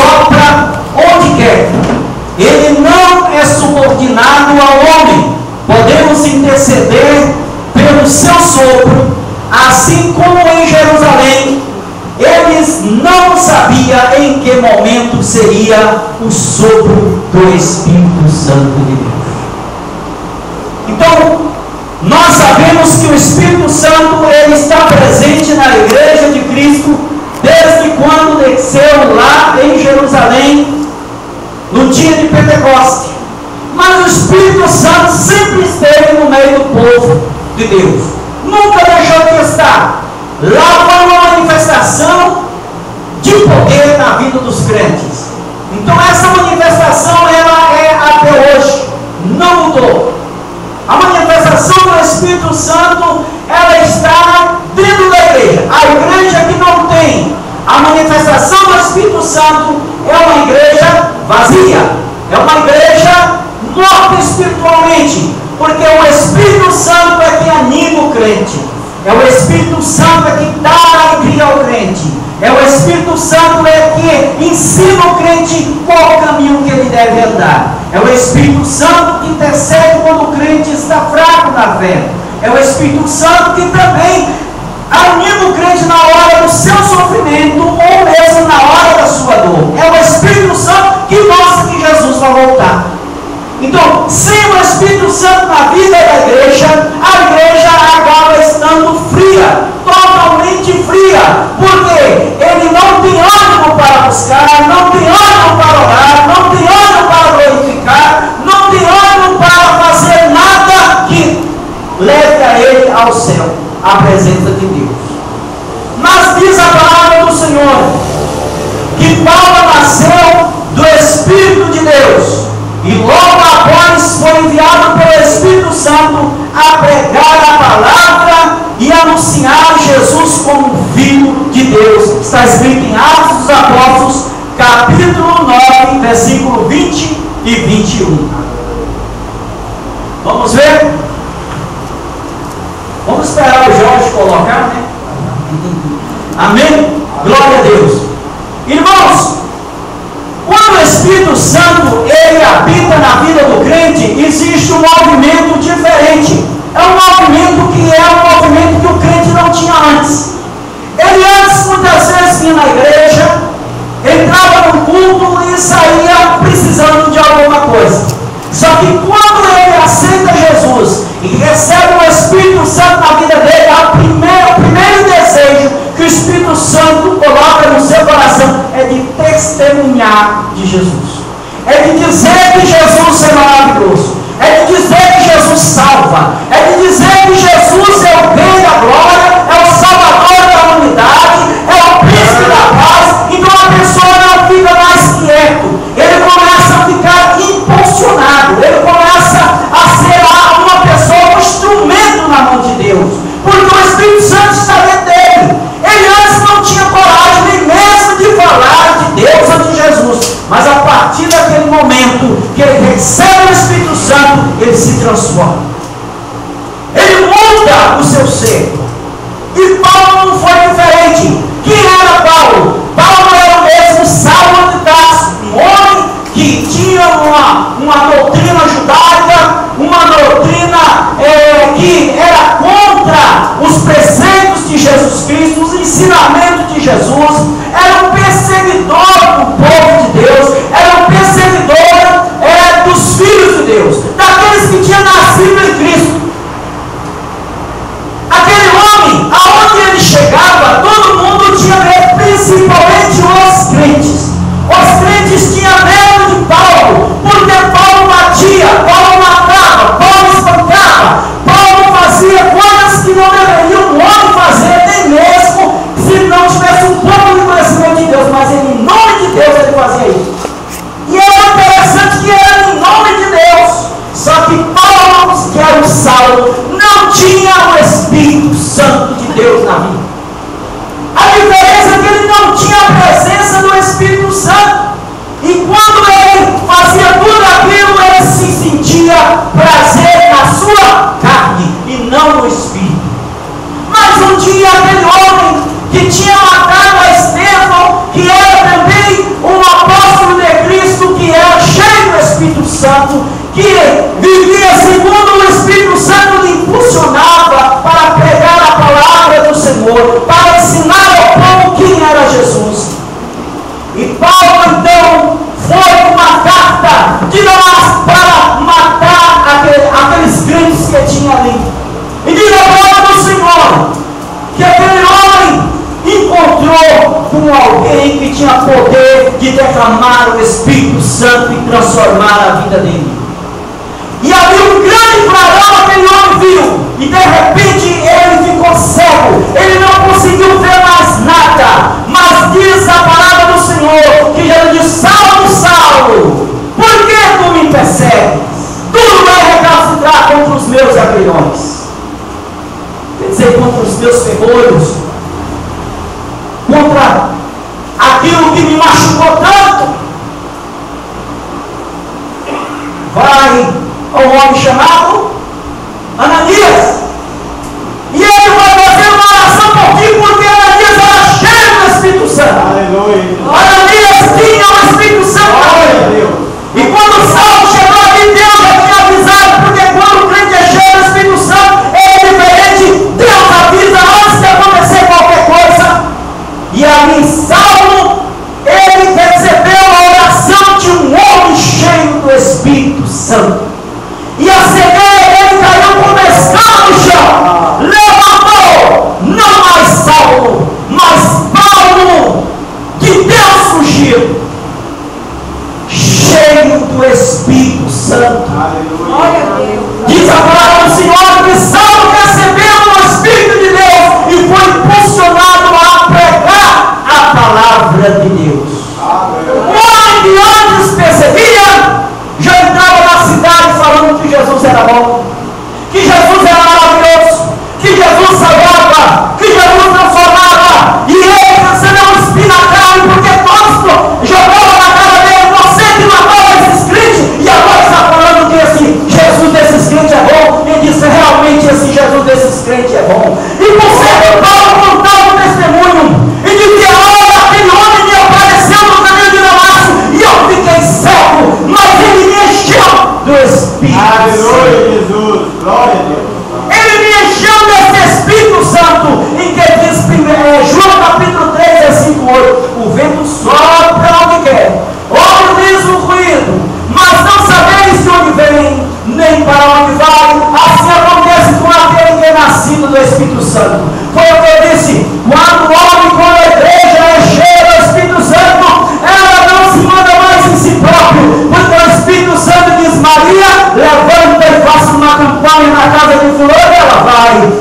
sopra onde quer. Ele não é subordinado ao homem. Podemos interceder pelo seu sopro, assim como em Jerusalém, eles não sabiam em que momento seria o sopro do Espírito Santo de Deus. Então, nós sabemos que o Espírito Santo ele está presente na Igreja de Cristo desde quando desceu lá em Jerusalém, no dia de Pentecostes. Mas o Espírito Santo sempre esteve no meio do povo de Deus. Nunca deixou de estar. Lá foi uma manifestação de poder na vida dos crentes. Então essa manifestação ela é até hoje. Não mudou. A manifestação do Espírito Santo ela está dentro da igreja. A igreja que não tem a manifestação do Espírito Santo é uma igreja vazia. É uma igreja morta espiritualmente. Porque o Espírito Santo é que anima o crente. É o Espírito Santo é que dá alegria ao crente. É o Espírito Santo é que ensina o crente qual o caminho que ele deve andar. É o Espírito Santo que intercede quando o crente está fraco na fé. É o Espírito Santo que também anima o crente na hora do seu sofrimento ou mesmo na hora da sua dor. É o Espírito Santo que mostra que Jesus vai voltar. Então, sem o Espírito Santo na vida da igreja, a igreja acaba estando fria, totalmente fria, porque ele não tem ânimo para buscar, não tem ânimo para orar, não tem ânimo para glorificar, não tem ânimo para fazer nada que leve a ele ao céu, à presença de Deus. Mas diz a palavra do Senhor que Paulo nasceu do Espírito de Deus. E logo após foi enviado pelo Espírito Santo a pregar a palavra e anunciar Jesus como Filho de Deus. Está escrito em Atos dos Apóstolos, capítulo 9, versículo 20 e 21. Vamos ver? Vamos esperar o Jorge colocar, né? Amém? Glória a Deus. Irmãos, quando o Espírito Santo ele habita na vida do crente, existe um movimento diferente. É um movimento que é um movimento que o crente não tinha antes. Ele antes muitas vezes vinha na igreja, entrava no culto e saía precisando de alguma coisa. Só que quando ele aceita Jesus e recebe o Espírito Santo na vida dele, o primeiro desejo que o Espírito Santo coloca no seu coração é de testemunhar de Jesus. É de dizer que Jesus é maravilhoso. É de dizer que Jesus salva. É de dizer que Jesus é o Rei da glória, é o Salvador da humanidade, é o Príncipe da paz. Então a pessoa não fica mais quieto. Ele começa a ficar impulsionado. Ele começa a ser uma pessoa, um instrumento na mão de Deus. Porque o Espírito Santo está dentro dele. Ele antes não tinha coragem nem mesmo de falar de Deus ou de Jesus. Mas a partir daquele momento que ele recebe o Espírito Santo, ele se transforma. Ele muda o seu ser. E Paulo não foi diferente. Quem era Paulo? Paulo era o mesmo Saulo de Tarso, um homem que tinha uma doutrina judaica, uma doutrina que era contra os preceitos de Jesus Cristo, os ensinamentos de Jesus. Era um perseguidor do povo de Deus, era um perseguidor dos filhos de Deus, daqueles que tinham nascido em Cristo. Aquele homem, aonde ele chegava, todo mundo tinha medo, principalmente os crentes. Os crentes tinham medo de Paulo, porque Paulo batia, Paulo matava, Paulo espancava, Paulo fazia coisas que não deveria um homem fazer, nem mesmo se não tivesse um pouco de conhecimento de Deus, mas em nome de Deus ele fazia isso. E era interessante que era em nome de Deus, só que Paulo, que era o Saulo, não tinha o Espírito Santo de Deus na vida. A diferença é que ele não tinha a presença do Espírito Santo. E quando ele fazia tudo aquilo, ele se sentia prazer na sua carne e não no Espírito. Mas um dia aquele homem que tinha matado a Estevão, que era também um apóstolo E Paulo então foi com uma carta de Damasco para matar aqueles crentes que tinha ali. E diz a palavra do Senhor que aquele homem encontrou com alguém que tinha poder de derramar o Espírito Santo e transformar a vida dele. E havia um grande clarão, aquele homem viu, e de repente ele ficou cego, ele não conseguiu ver mais nada. Mas diz a palavra do Senhor que Jesus diz: Saulo, Saulo, por que tu me persegues? Tu vai recalcitrar contra os meus aguilhões, quer dizer, contra os meus ferrolhos, contra aquilo que me machucou tanto. Vai ao homem chamado Ananias, e ele vai fazer uma oração por ti, porque Ananias era cheio do Espírito Santo. Aleluia. Ananias tinha o Espírito Santo. E quando Saulo chegou aqui, Deus já tinha avisado, porque quando o crente é cheio do Espírito Santo, é diferente. Deus avisa antes de acontecer qualquer coisa. E ali Saulo, ele recebeu a oração de um homem cheio do Espírito Santo. E a cegueira dele caiu como escama no chão. Levantou, não mais Saulo, mas Paulo, de Deus fugiu, cheio do Espírito Santo. Glória a Deus. Diz a palavra do Senhor que Saulo recebeu o Espírito de Deus e foi impulsionado a pregar a palavra de Deus. O homem que antes perseguia já entrava na cidade falando que Jesus era bom, que Jesus era maravilhoso, que Jesus salvava, que Jesus transformava. E ele recebeu um espinho na carne, porque todos jogavam na cara dele: você que matava esses crentes, e agora está falando que esse Jesus desses crentes é bom. Ele disse: realmente esse Jesus desses crentes é bom. E por ser Paulo contava o testemunho, e dizia: olha, aquele homem me apareceu no caminho de Damasco, e eu fiquei cego, mas ele me encheu do Espírito Santo. Aleluia, Jesus, glória a Deus. Ele me encheu desse Espírito Santo, em que diz João capítulo 3, versículo 8: o vento sopra onde quer, ouvis o ruído, mas não sabeis de onde vem, nem para onde vai. Assim acontece com aquele que é nascido do Espírito Santo. Foi o que eu disse: quando a igreja é cheia do Espírito Santo, ela não se manda mais em si próprio, porque o Espírito Santo diz: Maria, levanta e faça uma campanha na casa de fulano, ela vai.